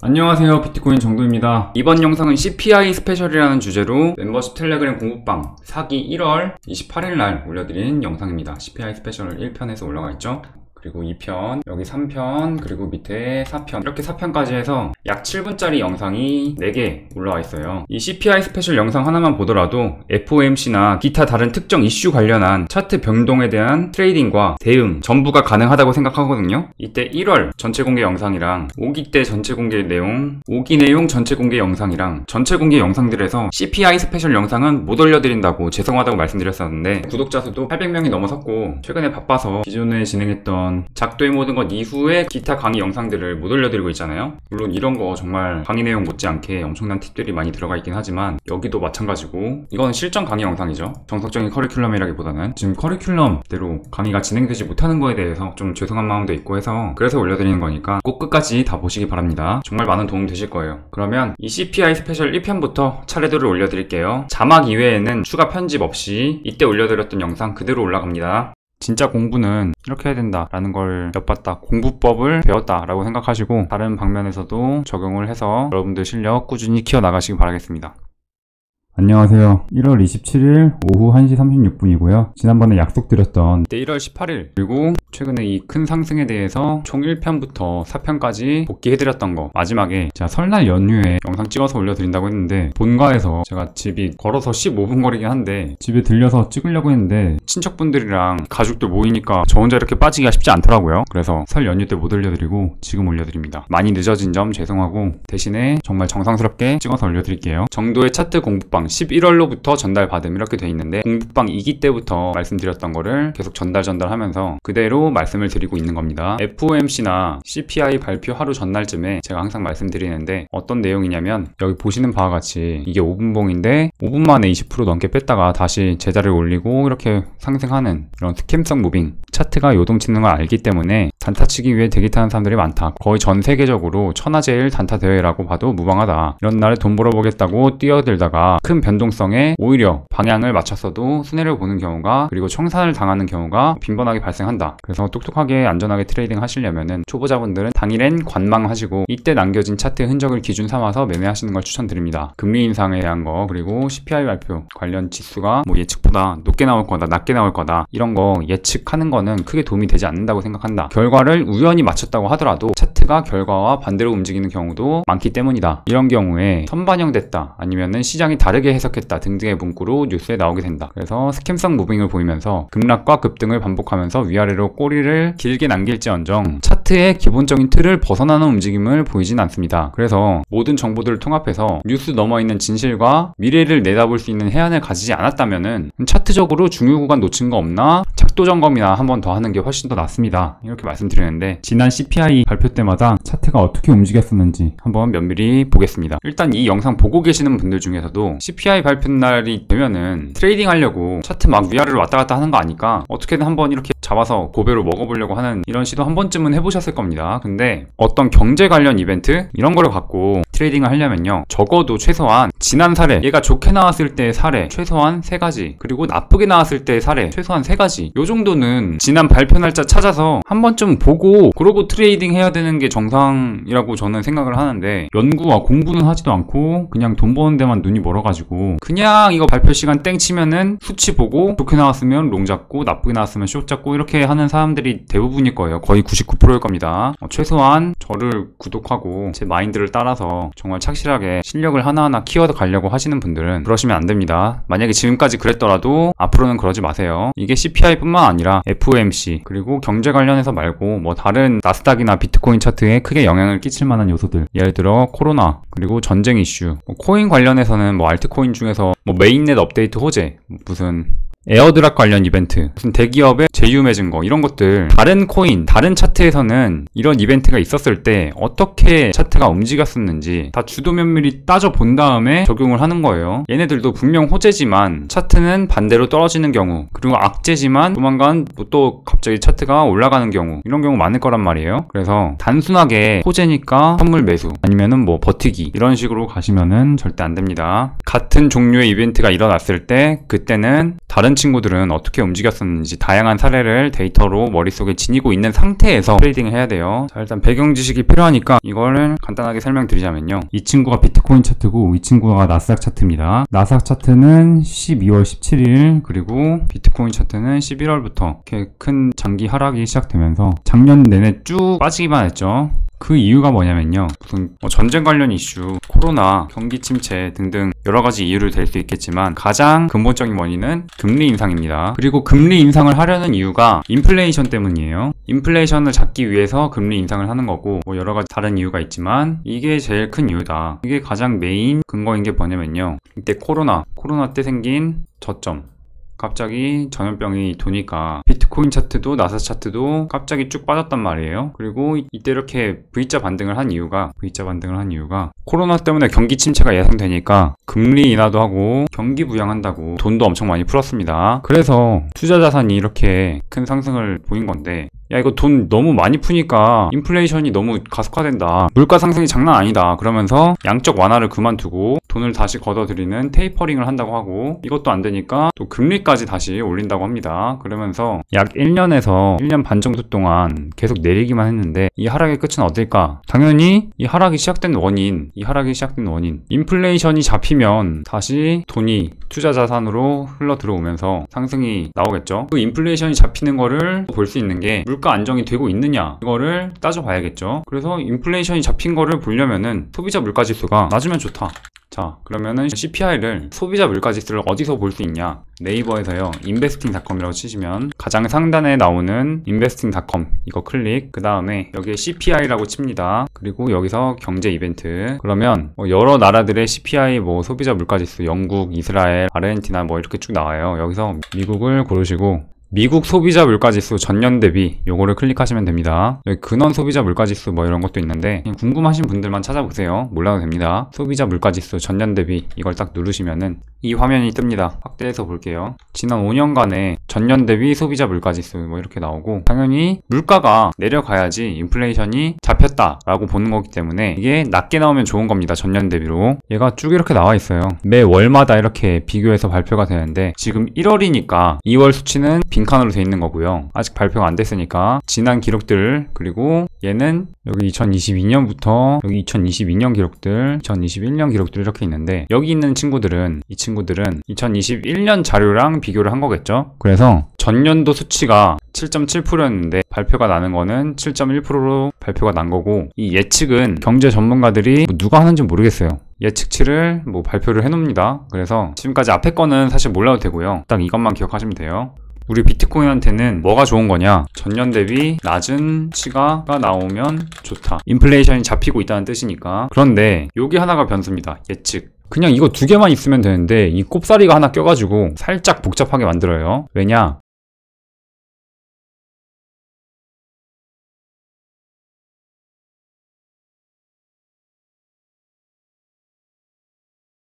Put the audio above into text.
안녕하세요, 비트코인 정도입니다. 이번 영상은 CPI 스페셜이라는 주제로 멤버십 텔레그램 공부방 사기 1월 28일날 올려드린 영상입니다. CPI 스페셜 1편에서 올라가 있죠. 그리고 2편, 여기 3편, 그리고 밑에 4편, 이렇게 4편까지 해서 약 7분짜리 영상이 4개 올라와 있어요. 이 CPI 스페셜 영상 하나만 보더라도 FOMC나 기타 다른 특정 이슈 관련한 차트 변동에 대한 트레이딩과 대응 전부가 가능하다고 생각하거든요. 이때 1월 전체 공개 영상이랑 5기 때 전체 공개 내용, 5기 내용 전체 공개 영상이랑 전체 공개 영상들에서 CPI 스페셜 영상은 못 올려드린다고 죄송하다고 말씀드렸었는데 구독자 수도 800명이 넘어섰고 최근에 바빠서 기존에 진행했던 작도의 모든 것 이후에 기타 강의 영상들을 못 올려드리고 있잖아요. 물론 이런 거 정말 강의 내용 못지않게 엄청난 팁들이 많이 들어가 있긴 하지만 여기도 마찬가지고 이거는 실전 강의 영상이죠. 정석적인 커리큘럼이라기보다는 지금 커리큘럼대로 강의가 진행되지 못하는 거에 대해서 좀 죄송한 마음도 있고 해서 그래서 올려드리는 거니까 꼭 끝까지 다 보시기 바랍니다. 정말 많은 도움 되실 거예요. 그러면 이 CPI 스페셜 1편부터 차례대로 올려드릴게요. 자막 이외에는 추가 편집 없이 이때 올려드렸던 영상 그대로 올라갑니다. 진짜 공부는 이렇게 해야 된다 라는 걸 엿봤다, 공부법을 배웠다 라고 생각하시고 다른 방면에서도 적용을 해서 여러분들 실력 꾸준히 키워나가시기 바라겠습니다. 안녕하세요. 1월 27일 오후 1시 36분이고요. 지난번에 약속드렸던 1월 18일 그리고 최근에 이 큰 상승에 대해서 총 1편부터 4편까지 복귀해드렸던 거 마지막에 제가 설날 연휴에 영상 찍어서 올려드린다고 했는데 본가에서 제가 집이 걸어서 15분 거리긴 한데 집에 들려서 찍으려고 했는데 친척분들이랑 가족들 모이니까 저 혼자 이렇게 빠지기가 쉽지 않더라고요. 그래서 설 연휴 때 못 올려드리고 지금 올려드립니다. 많이 늦어진 점 죄송하고 대신에 정말 정성스럽게 찍어서 올려드릴게요. 정도의 차트 공부방 11월로부터 전달받음 이렇게 돼 있는데 공부방 2기 때부터 말씀드렸던 거를 계속 전달하면서 그대로 말씀을 드리고 있는 겁니다. FOMC나 CPI 발표 하루 전날쯤에 제가 항상 말씀드리는데 어떤 내용이냐면 여기 보시는 바와 같이 이게 5분봉인데 5분 만에 20% 넘게 뺐다가 다시 제자리를 올리고 이렇게 상승하는 이런 스캠성 무빙 차트가 요동치는 걸 알기 때문에 단타치기 위해 대기타는 사람들이 많다. 거의 전 세계적으로 천하제일 단타 대회라고 봐도 무방하다. 이런 날에 돈 벌어보겠다고 뛰어들다가 큰 변동성에 오히려 방향을 맞췄어도 순회를 보는 경우가 그리고 청산을 당하는 경우가 빈번하게 발생한다. 그래서 똑똑하게 안전하게 트레이딩 하시려면은 초보자분들은 당일엔 관망하시고 이때 남겨진 차트의 흔적을 기준 삼아서 매매하시는 걸 추천드립니다. 금리 인상에 대한 거 그리고 CPI 발표 관련 지수가 뭐 예측보다 높게 나올 거다 낮게 나올 거다 이런 거 예측하는 거는 크게 도움이 되지 않는다고 생각한다. 결과를 우연히 맞췄다고 하더라도 차트가 결과와 반대로 움직이는 경우도 많기 때문이다. 이런 경우에 선반영됐다 아니면은 시장이 다르게 해석했다 등등의 문구로 뉴스에 나오게 된다. 그래서 스캠성 무빙을 보이면서 급락과 급등을 반복하면서 위아래로 꼬리를 길게 남길지언정 차트의 기본적인 틀을 벗어나는 움직임을 보이진 않습니다. 그래서 모든 정보들을 통합해서 뉴스 넘어있는 진실과 미래를 내다볼 수 있는 해안을 가지지 않았다면은 차트적으로 중요 구간 놓친 거 없나 작도 점검이나 한 번 더 하는 게 훨씬 더 낫습니다. 이렇게 말씀드리는데 지난 CPI 발표 때마다 차트가 어떻게 움직였었는지 한번 면밀히 보겠습니다. 일단 이 영상 보고 계시는 분들 중에서도 CPI 발표 날이 되면은 트레이딩 하려고 차트 막 위아래로 왔다 갔다 하는 거 아니까 어떻게든 한번 이렇게 잡아서 고배로 먹어보려고 하는 이런 시도 한 번쯤은 해보셨을 겁니다. 근데 어떤 경제 관련 이벤트 이런 거를 갖고 트레이딩을 하려면요 적어도 최소한 지난 사례 얘가 좋게 나왔을 때의 사례 최소한 3가지 그리고 나쁘게 나왔을 때의 사례 최소한 3가지 요 정도는 지난 발표 날짜 찾아서 한 번쯤 보고 그러고 트레이딩 해야 되는 게 정상이라고 저는 생각을 하는데 연구와 공부는 하지도 않고 그냥 돈 버는 데만 눈이 멀어가지고 그냥 이거 발표 시간 땡 치면은 수치 보고 좋게 나왔으면 롱 잡고 나쁘게 나왔으면 숏 잡고 이렇게 하는 사람들이 대부분일 거예요. 거의 99%일 겁니다. 최소한 저를 구독하고 제 마인드를 따라서 정말 착실하게 실력을 하나하나 키워서 가려고 하시는 분들은 그러시면 안 됩니다. 만약에 지금까지 그랬더라도 앞으로는 그러지 마세요. 이게 CPI 뿐만 아니라 FOMC 그리고 경제 관련해서 말고 뭐 다른 나스닥이나 비트코인 차트에 크게 영향을 끼칠 만한 요소들 예를 들어 코로나 그리고 전쟁 이슈 코인 관련해서는 뭐 알트코인 중에서 뭐 메인넷 업데이트 호재 무슨 에어드랍 관련 이벤트, 무슨 대기업의 제휴 맺은 거 이런 것들 다른 코인, 다른 차트에서는 이런 이벤트가 있었을 때 어떻게 차트가 움직였었는지 다 주도 면밀히 따져 본 다음에 적용을 하는 거예요. 얘네들도 분명 호재지만 차트는 반대로 떨어지는 경우 그리고 악재지만 조만간 또 갑자기 차트가 올라가는 경우 이런 경우 많을 거란 말이에요. 그래서 단순하게 호재니까 선물 매수 아니면은 뭐 버티기 이런 식으로 가시면은 절대 안 됩니다. 같은 종류의 이벤트가 일어났을 때 그때는 다른 친구들은 어떻게 움직였었는지 다양한 사례를 데이터로 머릿속에 지니고 있는 상태에서 트레이딩을 해야 돼요. 자, 일단 배경 지식이 필요하니까 이거를 간단하게 설명드리자면요. 이 친구가 비트코인 차트고 이 친구가 나스닥 차트입니다. 나스닥 차트는 12월 17일 그리고 비트코인 차트는 11월부터 이렇게 큰 장기 하락이 시작되면서 작년 내내 쭉 빠지기만 했죠. 그 이유가 뭐냐면요. 무슨 전쟁 관련 이슈, 코로나, 경기 침체 등등 여러 가지 이유를 댈 수 있겠지만 가장 근본적인 원인은 금리 인상입니다. 그리고 금리 인상을 하려는 이유가 인플레이션 때문이에요. 인플레이션을 잡기 위해서 금리 인상을 하는 거고 여러 가지 다른 이유가 있지만 이게 제일 큰 이유다. 이게 가장 메인 근거인 게 뭐냐면요. 이때 코로나 때 생긴 저점. 갑자기 전염병이 도니까 비트코인 차트도 나스닥 차트도 갑자기 쭉 빠졌단 말이에요. 그리고 이때 이렇게 V자 반등을 한 이유가 코로나 때문에 경기 침체가 예상되니까 금리 인하도 하고 경기 부양한다고 돈도 엄청 많이 풀었습니다. 그래서 투자 자산이 이렇게 큰 상승을 보인 건데 야 이거 돈 너무 많이 푸니까 인플레이션이 너무 가속화된다. 물가 상승이 장난 아니다. 그러면서 양적 완화를 그만두고 돈을 다시 걷어들이는 테이퍼링을 한다고 하고 이것도 안 되니까 또 금리까지 다시 올린다고 합니다. 그러면서 약 1년에서 1년 반 정도 동안 계속 내리기만 했는데 이 하락의 끝은 어딜까? 당연히 이 하락이 시작된 원인 인플레이션이 잡히면 다시 돈이 투자 자산으로 흘러 들어오면서 상승이 나오겠죠. 그 인플레이션이 잡히는 거를 볼 수 있는 게 물가 안정이 되고 있느냐 이거를 따져봐야겠죠. 그래서 인플레이션이 잡힌 거를 보려면은 소비자 물가지수가 낮으면 좋다. 자, 그러면은 CPI를 소비자 물가지수를 어디서 볼 수 있냐? 네이버에서요. investing.com이라고 치시면 가장 상단에 나오는 investing.com 이거 클릭. 그 다음에 여기에 CPI라고 칩니다. 그리고 여기서 경제 이벤트. 그러면 여러 나라들의 CPI 소비자 물가지수 영국, 이스라엘, 아르헨티나 이렇게 쭉 나와요. 여기서 미국을 고르시고 미국 소비자 물가지수 전년 대비 요거를 클릭하시면 됩니다. 여기 근원 소비자 물가지수 이런 것도 있는데 그냥 궁금하신 분들만 찾아보세요. 몰라도 됩니다. 소비자 물가지수 전년 대비 이걸 딱 누르시면은 이 화면이 뜹니다. 확대해서 볼게요. 지난 5년간의 전년 대비 소비자 물가지수 이렇게 나오고 당연히 물가가 내려가야지 인플레이션이 잡혔다라고 보는 거기 때문에 이게 낮게 나오면 좋은 겁니다. 전년 대비로. 얘가 쭉 이렇게 나와 있어요. 매 월마다 이렇게 비교해서 발표가 되는데 지금 1월이니까 2월 수치는 빈칸으로 돼 있는 거고요. 아직 발표가 안 됐으니까 지난 기록들 그리고 얘는 여기 2022년부터 여기 2022년 기록들 2021년 기록들 이렇게 있는데 여기 있는 친구들은 2021년 자료랑 비교를 한 거겠죠. 그래서 전년도 수치가 7.7%였는데 발표가 나는 거는 7.1%로 발표가 난 거고 이 예측은 경제 전문가들이 누가 하는지 모르겠어요. 예측치를 발표를 해놓습니다. 그래서 지금까지 앞에 거는 사실 몰라도 되고요. 딱 이것만 기억하시면 돼요. 우리 비트코인한테는 뭐가 좋은 거냐? 전년 대비 낮은 시가가 나오면 좋다. 인플레이션이 잡히고 있다는 뜻이니까. 그런데 여기 하나가 변수입니다. 예측. 그냥 이거 두 개만 있으면 되는데 이 꼽사리가 하나 껴가지고 살짝 복잡하게 만들어요. 왜냐?